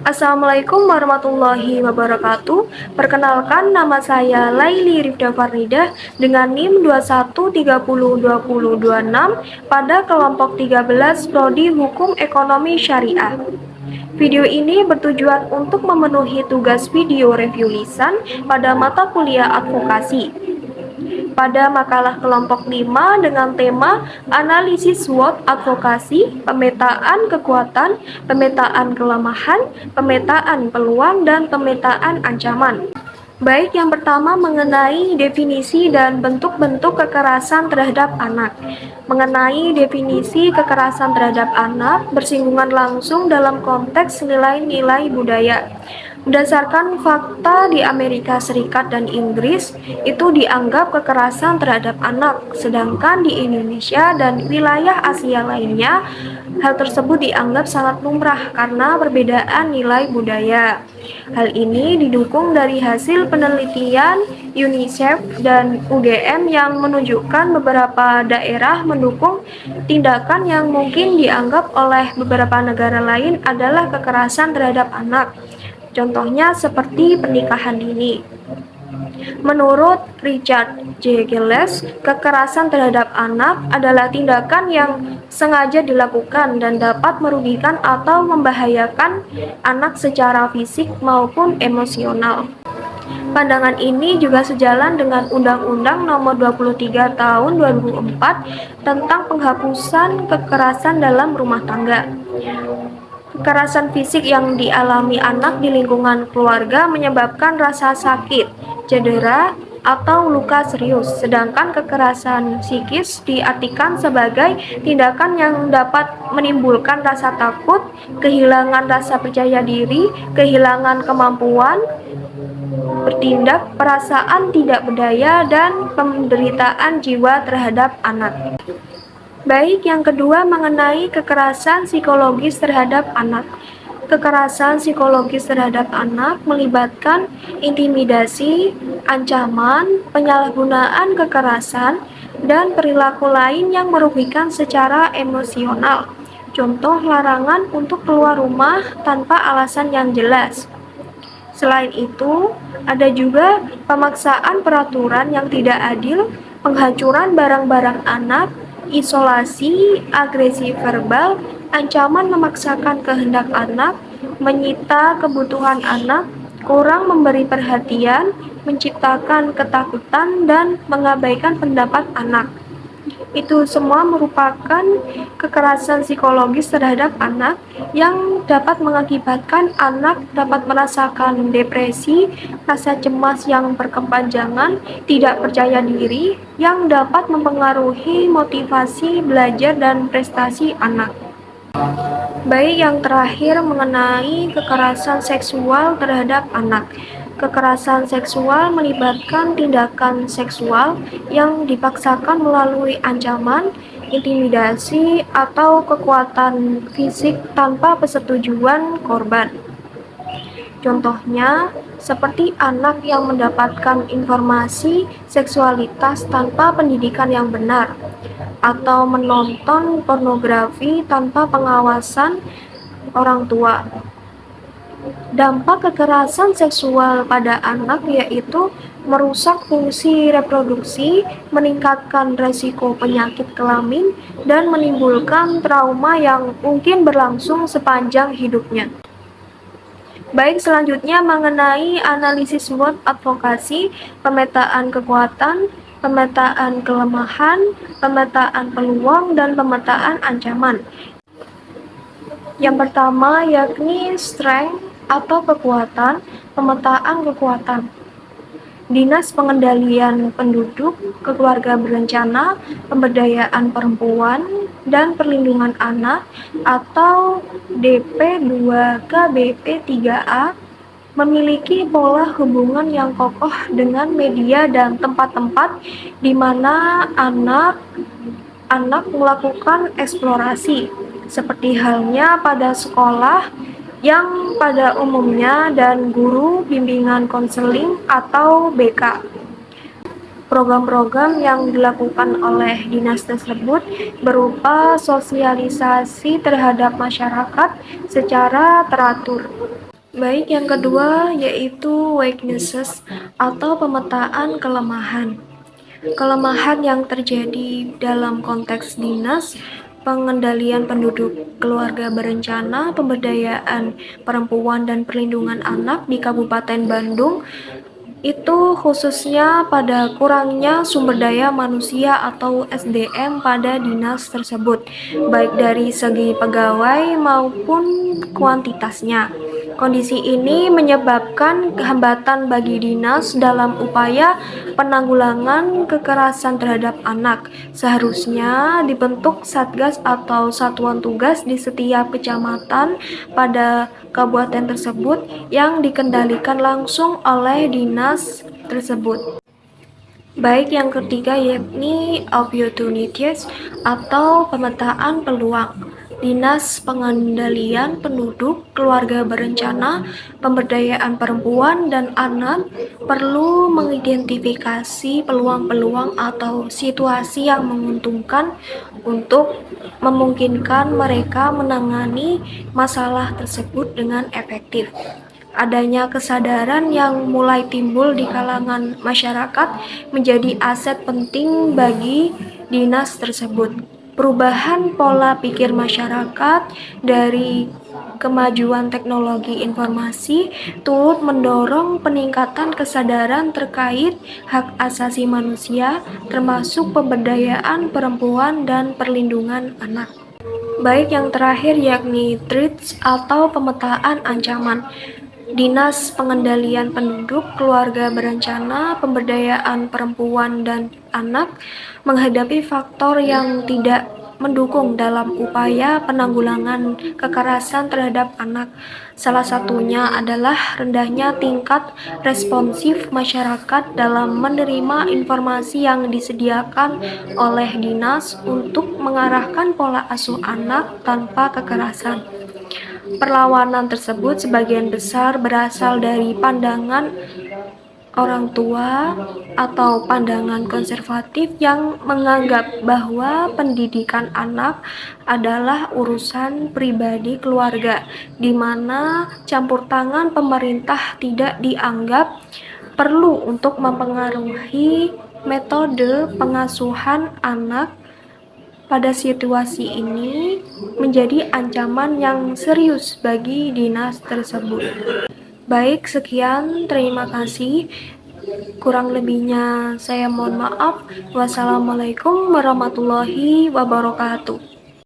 Assalamualaikum warahmatullahi wabarakatuh. Perkenalkan, nama saya Laili Rifda Farnidah dengan NIM 21302026 pada kelompok 13 Prodi Hukum Ekonomi Syariah. Video ini bertujuan untuk memenuhi tugas video review lisan pada mata kuliah advokasi. Pada makalah kelompok 5 dengan tema analisis SWOT advokasi, pemetaan kekuatan, pemetaan kelemahan, pemetaan peluang, dan pemetaan ancaman. Baik, yang pertama mengenai definisi dan bentuk-bentuk kekerasan terhadap anak. Mengenai definisi kekerasan terhadap anak bersinggungan langsung dalam konteks nilai-nilai budaya. Berdasarkan fakta di Amerika Serikat dan Inggris, itu dianggap kekerasan terhadap anak, sedangkan di Indonesia dan wilayah Asia lainnya, hal tersebut dianggap sangat lumrah karena perbedaan nilai budaya. Hal ini didukung dari hasil penelitian UNICEF dan UGM yang menunjukkan beberapa daerah mendukung tindakan yang mungkin dianggap oleh beberapa negara lain adalah kekerasan terhadap anak. Contohnya seperti pernikahan dini. Menurut Richard J. Gilles, kekerasan terhadap anak adalah tindakan yang sengaja dilakukan dan dapat merugikan atau membahayakan anak secara fisik maupun emosional. Pandangan ini juga sejalan dengan Undang-Undang Nomor 23 Tahun 2004 tentang penghapusan kekerasan dalam rumah tangga. Kekerasan fisik yang dialami anak di lingkungan keluarga menyebabkan rasa sakit, cedera, atau luka serius, sedangkan kekerasan psikis diartikan sebagai tindakan yang dapat menimbulkan rasa takut, kehilangan rasa percaya diri, kehilangan kemampuan bertindak, perasaan tidak berdaya, dan penderitaan jiwa terhadap anak. Baik, yang kedua mengenai kekerasan psikologis terhadap anak. Kekerasan psikologis terhadap anak melibatkan intimidasi, ancaman, penyalahgunaan kekerasan, dan perilaku lain yang merugikan secara emosional. Contoh larangan untuk keluar rumah tanpa alasan yang jelas. Selain itu, ada juga pemaksaan peraturan yang tidak adil, penghancuran barang-barang anak, isolasi, agresi verbal, ancaman memaksakan kehendak anak, menyita kebutuhan anak, kurang memberi perhatian, menciptakan ketakutan, dan mengabaikan pendapat anak. Itu semua merupakan kekerasan psikologis terhadap anak yang dapat mengakibatkan anak dapat merasakan depresi, rasa cemas yang berkepanjangan, tidak percaya diri, yang dapat mempengaruhi motivasi belajar dan prestasi anak. Baik, yang terakhir mengenai kekerasan seksual terhadap anak. Kekerasan seksual melibatkan tindakan seksual yang dipaksakan melalui ancaman, intimidasi, atau kekuatan fisik tanpa persetujuan korban. Contohnya, seperti anak yang mendapatkan informasi seksualitas tanpa pendidikan yang benar, atau menonton pornografi tanpa pengawasan orang tua. Dampak kekerasan seksual pada anak yaitu merusak fungsi reproduksi, meningkatkan resiko penyakit kelamin, dan menimbulkan trauma yang mungkin berlangsung sepanjang hidupnya. Baik, selanjutnya mengenai analisis SWOT advokasi, pemetaan kekuatan, pemetaan kelemahan, pemetaan peluang, dan pemetaan ancaman. Yang pertama yakni strength atau kekuatan, pemetaan kekuatan. Dinas Pengendalian Penduduk, Keluarga Berencana, Pemberdayaan Perempuan, dan Perlindungan Anak atau DP2KBP3A memiliki pola hubungan yang kokoh dengan media dan tempat-tempat di mana anak melakukan eksplorasi, seperti halnya pada sekolah yang pada umumnya dan guru bimbingan konseling atau BK. Program-program yang dilakukan oleh dinas tersebut berupa sosialisasi terhadap masyarakat secara teratur. Baik, yang kedua yaitu weaknesses atau pemetaan kelemahan. Kelemahan yang terjadi dalam konteks dinas pengendalian penduduk keluarga berencana, pemberdayaan perempuan dan perlindungan anak di Kabupaten Bandung itu khususnya pada kurangnya sumber daya manusia atau SDM pada dinas tersebut, baik dari segi pegawai maupun kuantitasnya. Kondisi ini menyebabkan hambatan bagi dinas dalam upaya penanggulangan kekerasan terhadap anak. Seharusnya dibentuk satgas atau satuan tugas di setiap kecamatan pada kabupaten tersebut yang dikendalikan langsung oleh dinas tersebut. Baik, yang ketiga yakni opportunities atau pemetaan peluang. Dinas Pengendalian Penduduk, Keluarga Berencana, Pemberdayaan Perempuan dan Anak perlu mengidentifikasi peluang-peluang atau situasi yang menguntungkan untuk memungkinkan mereka menangani masalah tersebut dengan efektif. Adanya kesadaran yang mulai timbul di kalangan masyarakat menjadi aset penting bagi dinas tersebut. Perubahan pola pikir masyarakat dari kemajuan teknologi informasi turut mendorong peningkatan kesadaran terkait hak asasi manusia, termasuk pemberdayaan perempuan dan perlindungan anak. Baik, yang terakhir yakni threats atau pemetaan ancaman. Dinas Pengendalian Penduduk, Keluarga Berencana, Pemberdayaan Perempuan dan Anak menghadapi faktor yang tidak mendukung dalam upaya penanggulangan kekerasan terhadap anak. Salah satunya adalah rendahnya tingkat responsif masyarakat dalam menerima informasi yang disediakan oleh dinas untuk mengarahkan pola asuh anak tanpa kekerasan. Perlawanan tersebut sebagian besar berasal dari pandangan orang tua atau pandangan konservatif yang menganggap bahwa pendidikan anak adalah urusan pribadi keluarga, di mana campur tangan pemerintah tidak dianggap perlu untuk mempengaruhi metode pengasuhan anak. Pada situasi ini menjadi ancaman yang serius bagi dinas tersebut. Baik, sekian, terima kasih. Kurang lebihnya saya mohon maaf. Wassalamualaikum warahmatullahi wabarakatuh.